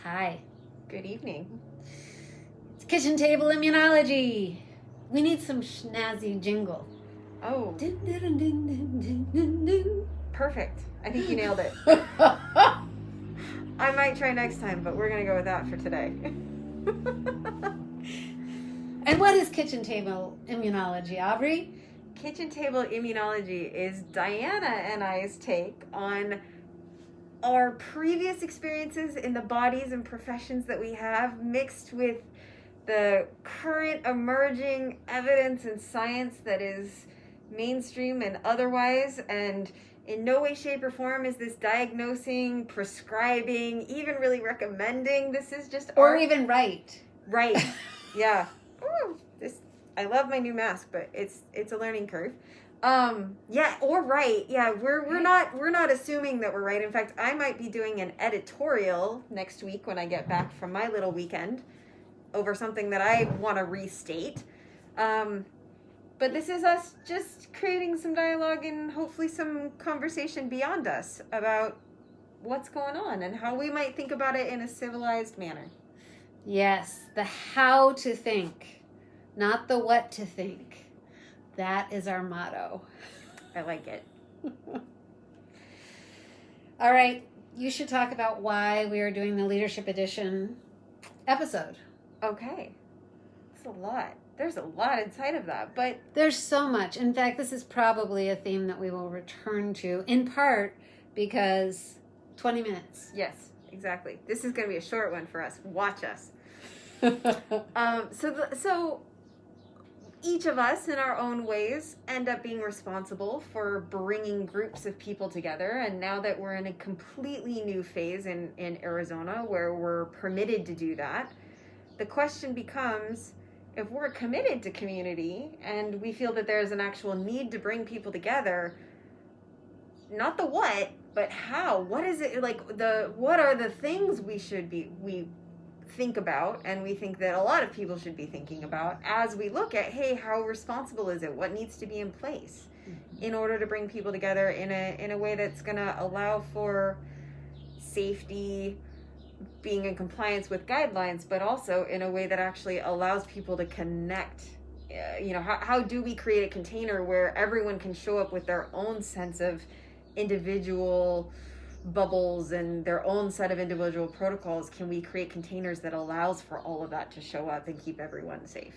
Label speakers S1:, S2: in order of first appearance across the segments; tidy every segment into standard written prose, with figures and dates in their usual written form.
S1: Hi.
S2: Good evening.
S1: It's Kitchen Table Immunology. We need some snazzy jingle.
S2: Oh,
S1: Dun, dun, dun, dun, dun, dun, dun.
S2: perfect. I think you nailed it. I might try next time, but we're going to go with that for today.
S1: And what is Kitchen Table Immunology, Aubrey?
S2: Kitchen Table Immunology is Diana and I's take on our previous experiences in the bodies and professions that we have, mixed with the current emerging evidence and science that is mainstream and otherwise, and in no way, shape, or form is this diagnosing, prescribing, even really recommending. This is just
S1: Or even right.
S2: Right. Yeah. Ooh, I love my new mask, but it's a learning curve. Yeah, or right. Yeah, we're not assuming that we're right. In fact, I might be doing an editorial next week when I get back from my little weekend over something that I want to restate. But this is us just creating some dialogue and hopefully some conversation beyond us about what's going on and how we might think about it in a civilized manner.
S1: Yes, the how to think, not the what to think. That is our motto.
S2: I like it.
S1: All right, you should talk about why we are doing the Leadership Edition episode.
S2: Okay. That's a lot. There's a lot inside of that, but
S1: There's so much. In fact, this is probably a theme that we will return to, in part because 20 minutes.
S2: yes, exactly. This is going to be a short one for us. Watch us. So each of us in our own ways end up being responsible for bringing groups of people together. And now that we're in a completely new phase in Arizona where we're permitted to do that, the question becomes, if we're committed to community and we feel that there's an actual need to bring people together, not the what, but how? What is it like? What are the things we think about, and we think that a lot of people should be thinking about as we look at, hey, how responsible is it? What needs to be in place in order to bring people together in a way that's going to allow for safety, being in compliance with guidelines, but also in a way that actually allows people to connect. How do we create a container where everyone can show up with their own sense of individual bubbles and their own set of individual protocols? Can we create containers that allows for all of that to show up and keep everyone safe?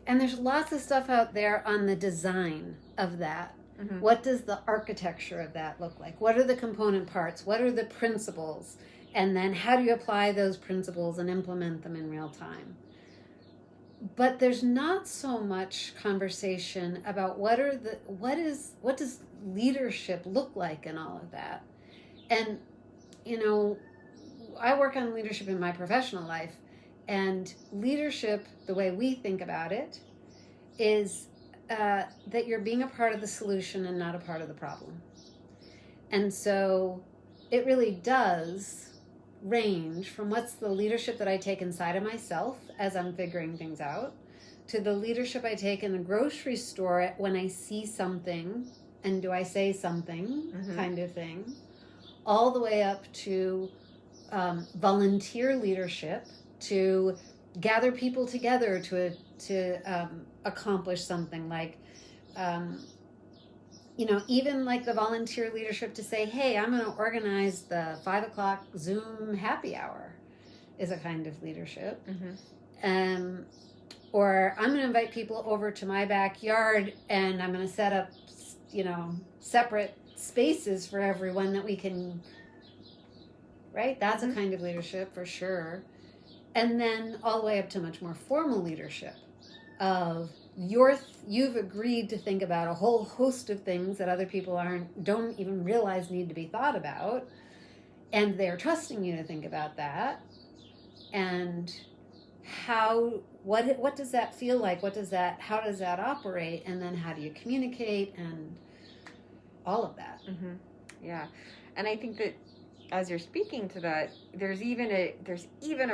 S1: And there's lots of stuff out there on the design of that. Mm-hmm. What does the architecture of that look like? What are the component parts? What are the principles? And then how do you apply those principles and implement them in real time? But there's not so much conversation about what does leadership look like in all of that. And, I work on leadership in my professional life, and leadership, the way we think about it, is that you're being a part of the solution and not a part of the problem. And so it really does range from what's the leadership that I take inside of myself as I'm figuring things out, to the leadership I take in the grocery store when I see something and do I say something, kind of thing, all the way up to volunteer leadership to gather people together to accomplish something like, even like the volunteer leadership to say, hey, I'm going to organize the 5:00 Zoom happy hour is a kind of leadership. Mm-hmm. Or I'm going to invite people over to my backyard and I'm going to set up, separate spaces for everyone that we can, right? That's a kind of leadership for sure. And then all the way up to much more formal leadership of you've agreed to think about a whole host of things that other people don't even realize need to be thought about, and they're trusting you to think about that. And what does that feel like? how does that operate? And then how do you communicate and all of that?
S2: Mm-hmm. Yeah. And I think that as you're speaking to that, there's even a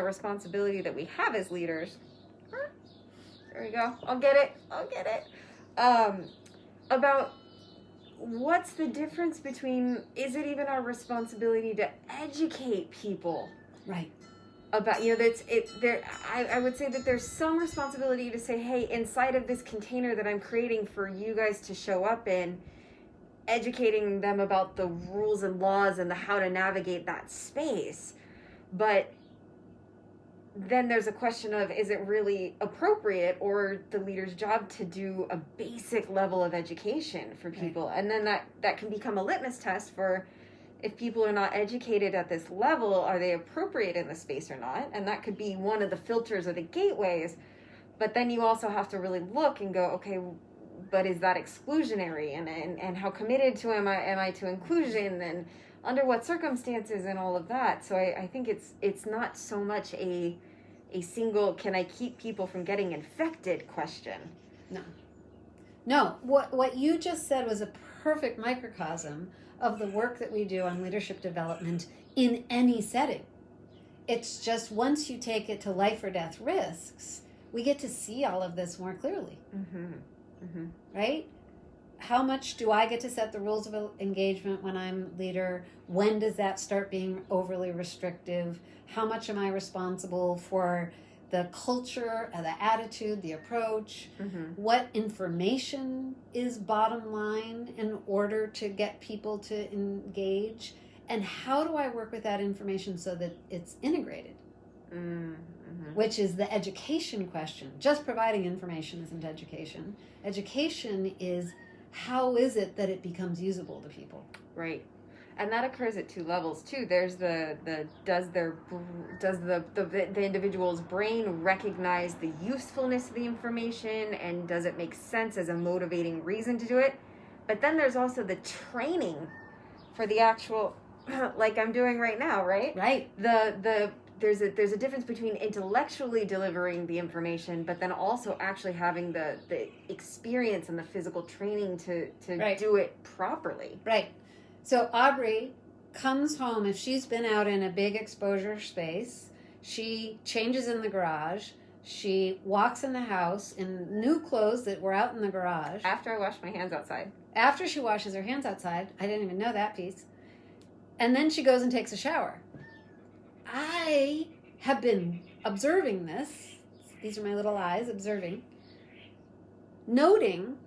S2: responsibility that we have as leaders. There we go. I'll get it. About what's the difference between, is it even our responsibility to educate people?
S1: Right.
S2: about, that's it there. I would say that there's some responsibility to say, hey, inside of this container that I'm creating for you guys to show up in, educating them about the rules and laws and the how to navigate that space. But then there's a question of, is it really appropriate or the leader's job to do a basic level of education for people? Right. And then that can become a litmus test for, if people are not educated at this level, are they appropriate in the space or not? And that could be one of the filters or the gateways. But then you also have to really look and go, okay, but is that exclusionary? And how committed am I to inclusion? And under what circumstances and all of that? So I think it's not so much a single, can I keep people from getting infected question.
S1: No. What you just said was a perfect microcosm of the work that we do on leadership development in any setting. It's just once you take it to life or death risks, we get to see all of this more clearly. Right? How much do I get to set the rules of engagement when I'm leader? When does that start being overly restrictive? How much am I responsible for the culture, the attitude, the approach? What information is bottom line in order to get people to engage? And how do I work with that information so that it's integrated? Which is the education question. Just providing information isn't education. Education is, how is it that it becomes usable to people?
S2: Right. And that occurs at two levels too. There's does the individual's brain recognize the usefulness of the information, and does it make sense as a motivating reason to do it? But then there's also the training for the actual, like I'm doing right now, right?
S1: Right.
S2: There's a difference between intellectually delivering the information, but then also actually having the experience and the physical training to
S1: right.
S2: do it properly.
S1: Right. So Aubrey comes home, if she's been out in a big exposure space, she changes in the garage, she walks in the house in new clothes that were out in the garage.
S2: After I wash my hands outside.
S1: After she washes her hands outside. I didn't even know that piece. And then she goes and takes a shower. I have been observing this. These are my little eyes observing, noting,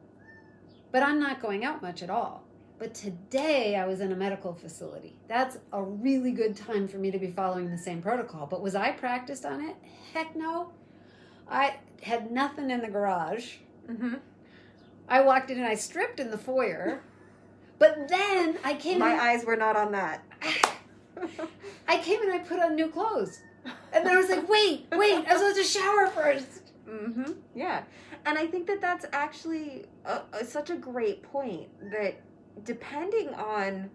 S1: but I'm not going out much at all. But today I was in a medical facility. That's a really good time for me to be following the same protocol. But was I practiced on it? Heck no. I had nothing in the garage. I walked in and I stripped in the foyer. But then I came
S2: My eyes were not on that.
S1: I came and I put on new clothes. And then I was like, wait, I was supposed to shower first.
S2: Yeah. And I think that that's actually such a great point, that depending on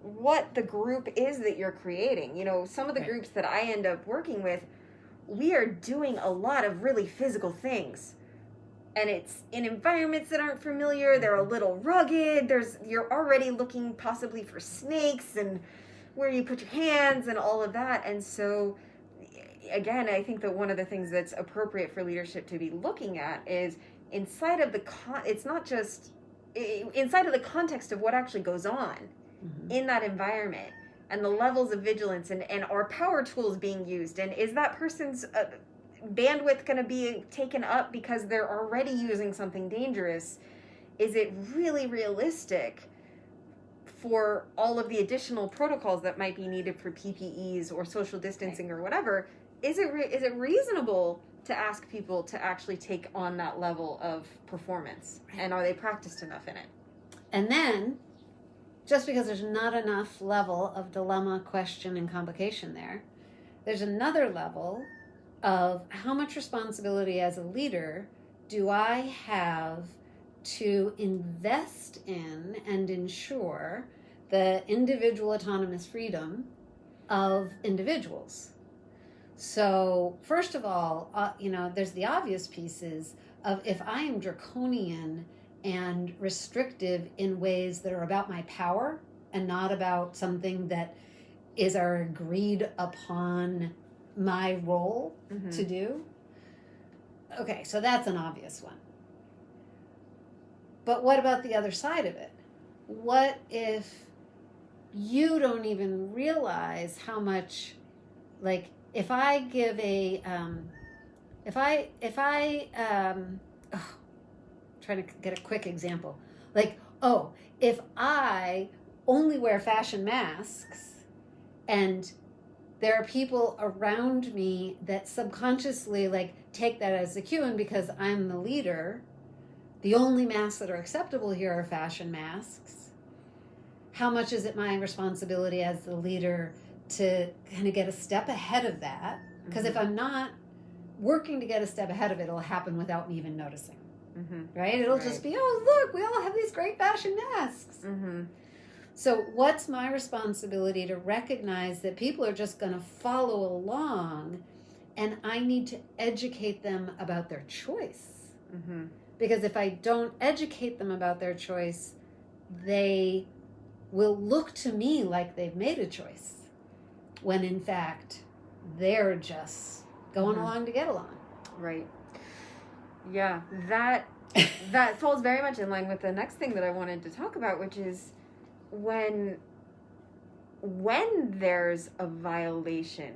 S2: what the group is that you're creating, some of the groups that I end up working with, we are doing a lot of really physical things. And it's in environments that aren't familiar. They're a little rugged. You're already looking possibly for snakes and where you put your hands and all of that. And so, again, I think that one of the things that's appropriate for leadership to be looking at is inside of the context of what actually goes on in that environment, and the levels of vigilance, and are power tools being used, and is that person's bandwidth going to be taken up because they're already using something dangerous? Is it really realistic for all of the additional protocols that might be needed for PPEs or social distancing or whatever? Is it reasonable to ask people to actually take on that level of performance? And are they practiced enough in it?
S1: And then, just because there's not enough level of dilemma, question, and complication there's another level of how much responsibility as a leader do I have to invest in and ensure the individual autonomous freedom of individuals. So first of all, there's the obvious pieces of, if I am draconian and restrictive in ways that are about my power and not about something that is our agreed upon my role to do. Okay, so that's an obvious one. But what about the other side of it? What if you don't even realize how much if I give a, trying to get a quick example, like, oh, if I only wear fashion masks and there are people around me that subconsciously like take that as a cue, and because I'm the leader, the only masks that are acceptable here are fashion masks. How much is it my responsibility as the leader to kind of get a step ahead of that? Because if I'm not working to get a step ahead of it, it'll happen without me even noticing. Right? It'll just be, oh, look, we all have these great fashion masks. So what's my responsibility to recognize that people are just going to follow along, and I need to educate them about their choice? Because if I don't educate them about their choice, they will look to me like they've made a choice, when in fact they're just going along to get along.
S2: Right. Yeah, that falls very much in line with the next thing that I wanted to talk about, which is when there's a violation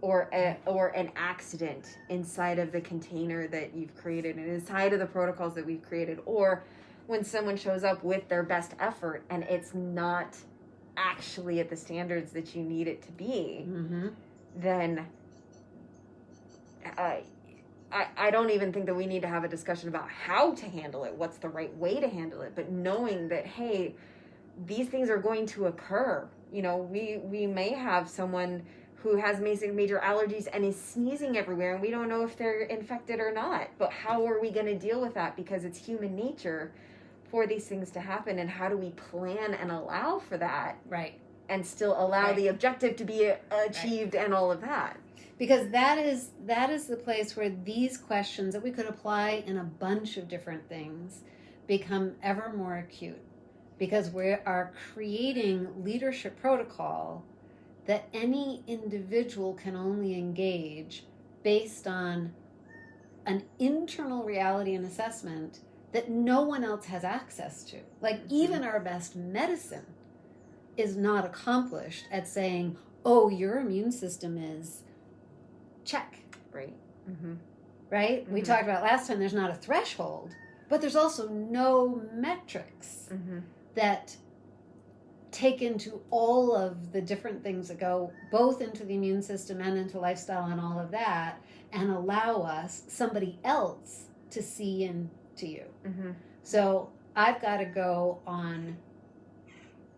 S2: or an accident inside of the container that you've created and inside of the protocols that we've created, or when someone shows up with their best effort and it's not actually at the standards that you need it to be, then I don't even think that we need to have a discussion about how to handle it, what's the right way to handle it, but knowing that, hey, these things are going to occur. You know, we may have someone who has major allergies and is sneezing everywhere, and we don't know if they're infected or not. But how are we going to deal with that? Because it's human nature for these things to happen, and how do we plan and allow for that?
S1: Right.
S2: And still allow the objective to be achieved and all of that.
S1: Because that is the place where these questions that we could apply in a bunch of different things become ever more acute. Because we are creating leadership protocol that any individual can only engage based on an internal reality and assessment that no one else has access to. Like, even our best medicine is not accomplished at saying, oh, your immune system is check.
S2: Right.
S1: Right? We talked about last time, there's not a threshold, but there's also no metrics that take into all of the different things that go both into the immune system and into lifestyle and all of that, and allow us, somebody else, to see into you. So I've got to go on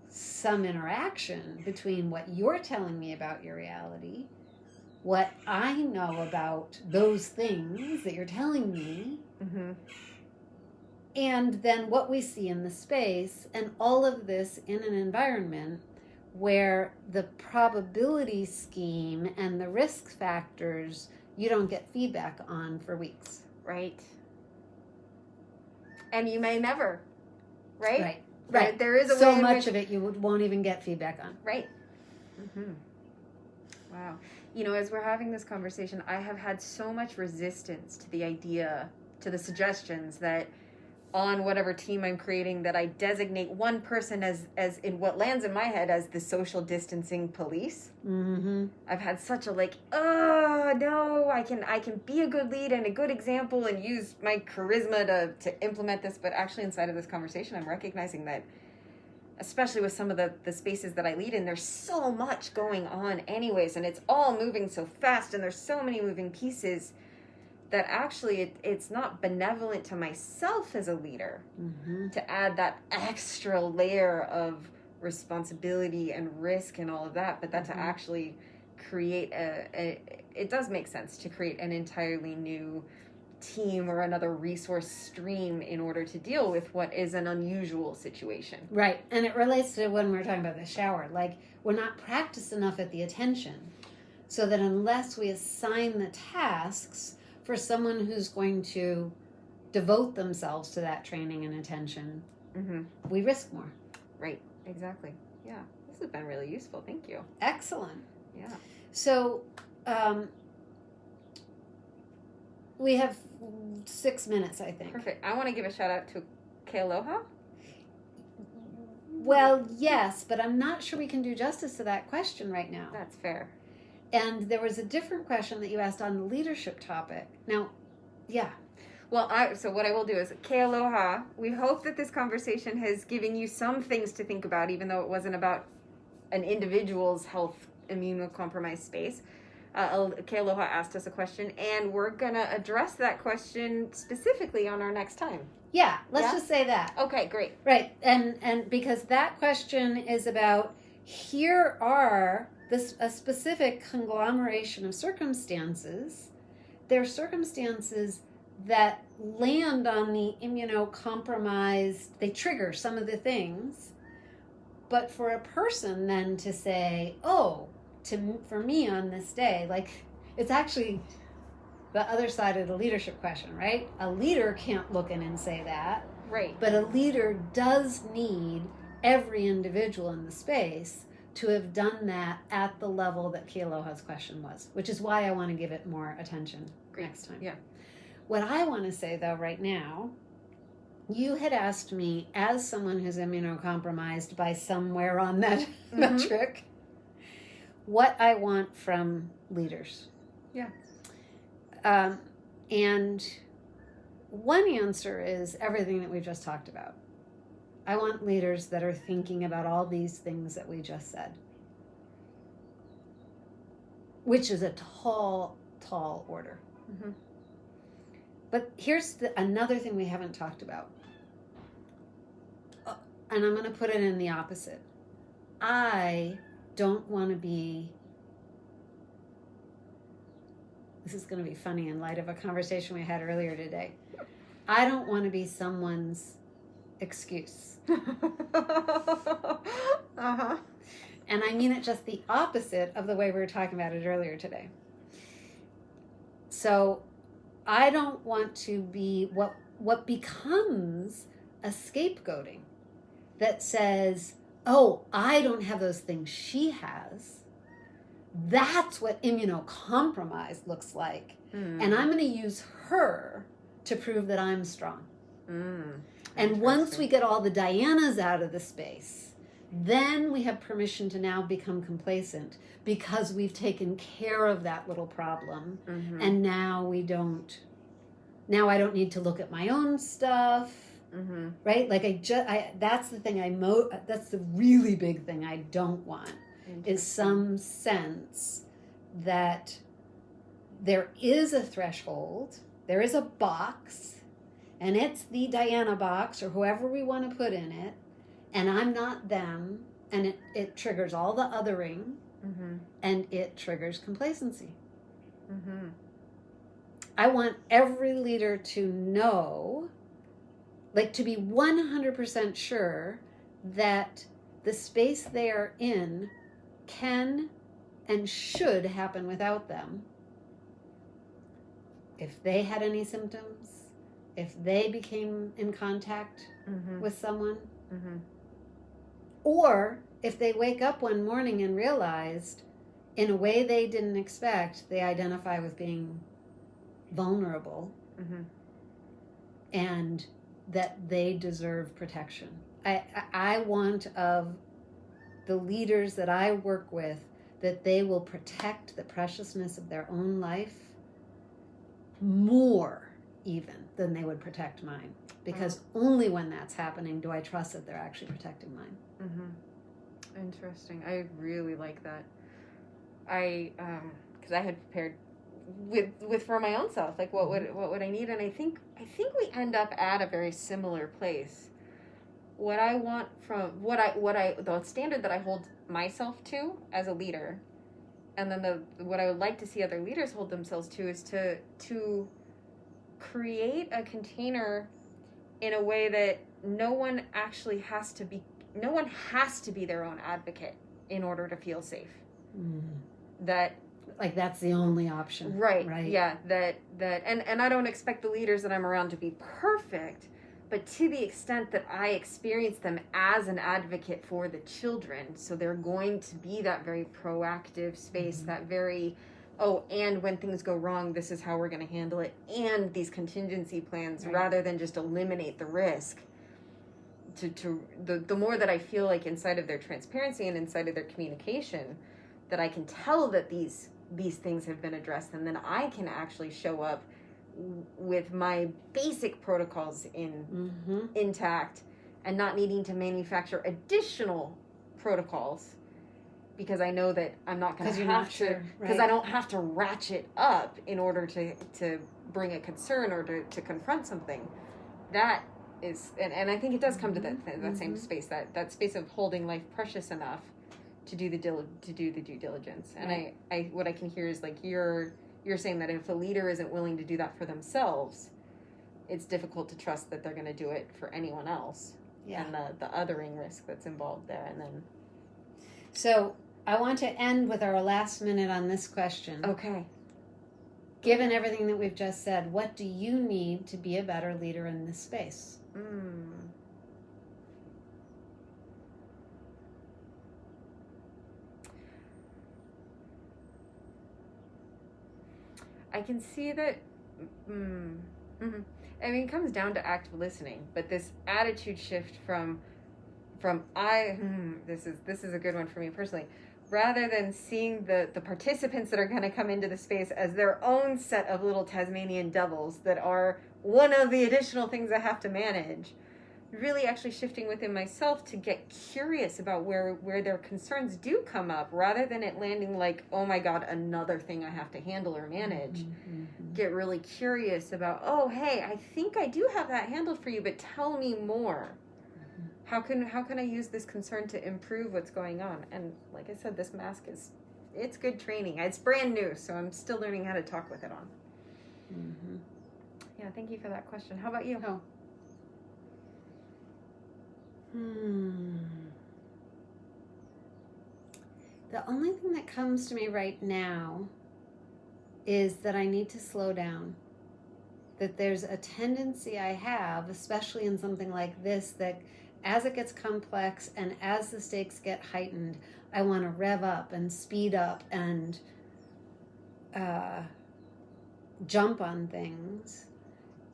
S1: some interaction between what you're telling me about your reality, what I know about those things that you're telling me, and then what we see in the space, and all of this in an environment where the probability scheme and the risk factors you don't get feedback on for weeks.
S2: Right. And you may never. Right?
S1: Right.
S2: There is
S1: so much of it you won't even get feedback on.
S2: Right. Wow. You know, as we're having this conversation, I have had so much resistance to the idea, to the suggestions that on whatever team I'm creating, that I designate one person as in what lands in my head as the social distancing police. I've had such a oh no, I can be a good lead and a good example and use my charisma to implement this, but actually inside of this conversation I'm recognizing that, especially with some of the spaces that I lead in, there's so much going on anyways, and it's all moving so fast and there's so many moving pieces that actually it's not benevolent to myself as a leader to add that extra layer of responsibility and risk and all of that, but that to actually create it does make sense to create an entirely new team or another resource stream in order to deal with what is an unusual situation.
S1: Right. And it relates to when we were talking about the shower. Like, we're not practiced enough at the attention, so that unless we assign the tasks for someone who's going to devote themselves to that training and attention, we risk more.
S2: Right. Exactly. Yeah. This has been really useful. Thank you.
S1: Excellent.
S2: Yeah.
S1: So, we have 6 minutes, I think.
S2: Perfect. I want to give a shout out to Kealoha.
S1: Well, yes, but I'm not sure we can do justice to that question right now.
S2: That's fair.
S1: And there was a different question that you asked on the leadership topic. Now, yeah.
S2: Well, so what I will do is, Ke aloha. We hope that this conversation has given you some things to think about, even though it wasn't about an individual's health immunocompromised space. Ke aloha asked us a question, and we're going to address that question specifically on our next time.
S1: Yeah, let's just say that.
S2: Okay, great.
S1: Right, and because that question is about, here are a specific conglomeration of circumstances. They're circumstances that land on the immunocompromised, they trigger some of the things. But for a person then to say, oh, for me on this day, like, it's actually the other side of the leadership question, right? A leader can't look in and say that.
S2: Right.
S1: But a leader does need every individual in the space to have done that at the level that Ke aloha's question was, which is why I want to give it more attention next time.
S2: Yeah.
S1: What I want to say, though, right now, you had asked me, as someone who's immunocompromised by somewhere on that metric, what I want from leaders.
S2: Yeah.
S1: And one answer is everything that we just talked about. I want leaders that are thinking about all these things that we just said, which is a tall, tall order.
S2: Mm-hmm.
S1: But here's another thing we haven't talked about. And I'm going to put it in the opposite. I don't want to be, this is going to be funny in light of a conversation we had earlier today. I don't want to be someone's excuse.
S2: Uh-huh.
S1: And I mean it just the opposite of the way we were talking about it earlier today. So I don't want to be what becomes a scapegoating that says, oh, I don't have those things she has. That's what immunocompromised looks like. And I'm going to use her to prove that I'm strong. And once we get all the Dianas out of the space, then we have permission to now become complacent because we've taken care of that little problem. And now I don't need to look at my own stuff. Right? Like that's the thing that's the really big thing I don't want, is some sense that there is a threshold, there is a box, and it's the Diana box or whoever we want to put in it, and I'm not them, and it triggers all the othering, and it triggers complacency. I want every leader to know, like, to be 100% sure that the space they are in can and should happen without them. If they had any symptoms, if they became in contact with someone, or if they wake up one morning and realized, in a way they didn't expect, they identify with being vulnerable, and that they deserve protection. I want of the leaders that I work with that they will protect the preciousness of their own life more even than they would protect mine. Because only when that's happening do I trust that they're actually protecting mine.
S2: Interesting. I really like that. Because I had prepared with for my own self, like what would I need, and I think we end up at a very similar place. What I want from the standard that I hold myself to as a leader, and then what I would like to see other leaders hold themselves to, is to create a container in a way that no one has to be their own advocate in order to feel safe. That, like, that's the only option. Right. Yeah. And I don't expect the leaders that I'm around to be perfect, but to the extent that I experience them as an advocate for the children, so they're going to be that very proactive space, that very, and when things go wrong, this is how we're going to handle it, and these contingency plans, rather than just eliminate the risk. The more that I feel like inside of their transparency and inside of their communication, that I can tell that these these things have been addressed, and then I can actually show up with my basic protocols intact and not needing to manufacture additional protocols because I know that I'm not going to have to, because I don't have to ratchet up in order to bring a concern or to confront something. That is, and I think it does come to that same space, that space of holding life precious enough to do the due diligence. And I what I can hear is like you're saying that if a leader isn't willing to do that for themselves, it's difficult to trust that they're going to do it for anyone else. Yeah. And the othering risk that's involved there. And then,
S1: so I want to end with our last minute on this question.
S2: Okay.
S1: Given everything that we've just said, what do you need to be a better leader in this space?
S2: I can see that. I mean, it comes down to active listening, but this attitude shift from this is a good one for me personally. Rather than seeing the participants that are going to come into the space as their own set of little Tasmanian devils that are one of the additional things I have to manage, really actually shifting within myself to get curious about where their concerns do come up, rather than it landing like, oh my God, another thing I have to handle or manage. Get really curious about, oh, hey, I think I do have that handled for you, but tell me more. How can I use this concern to improve what's going on? And like I said, this mask it's good training. It's brand new, so I'm still learning how to talk with it on. Yeah, thank you for that question. How about you?
S1: Oh. The only thing that comes to me right now is that I need to slow down. That there's a tendency I have, especially in something like this, that as it gets complex and as the stakes get heightened, I want to rev up and speed up and jump on things,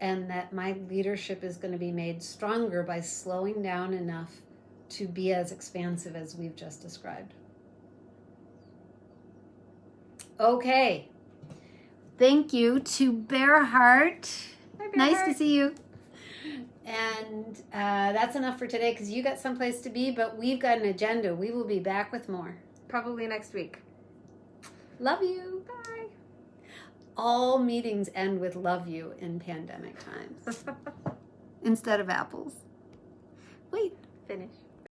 S1: and that my leadership is going to be made stronger by slowing down enough to be as expansive as we've just described. Okay. Thank you to Bear Heart.
S2: Hi, Bear
S1: nice
S2: Heart.
S1: To see you. And that's enough for today because you got someplace to be, but we've got an agenda. We will be back with more.
S2: Probably next week.
S1: Love you.
S2: Bye.
S1: All meetings end with love you in pandemic times. Instead of apples. Wait.
S2: Finish.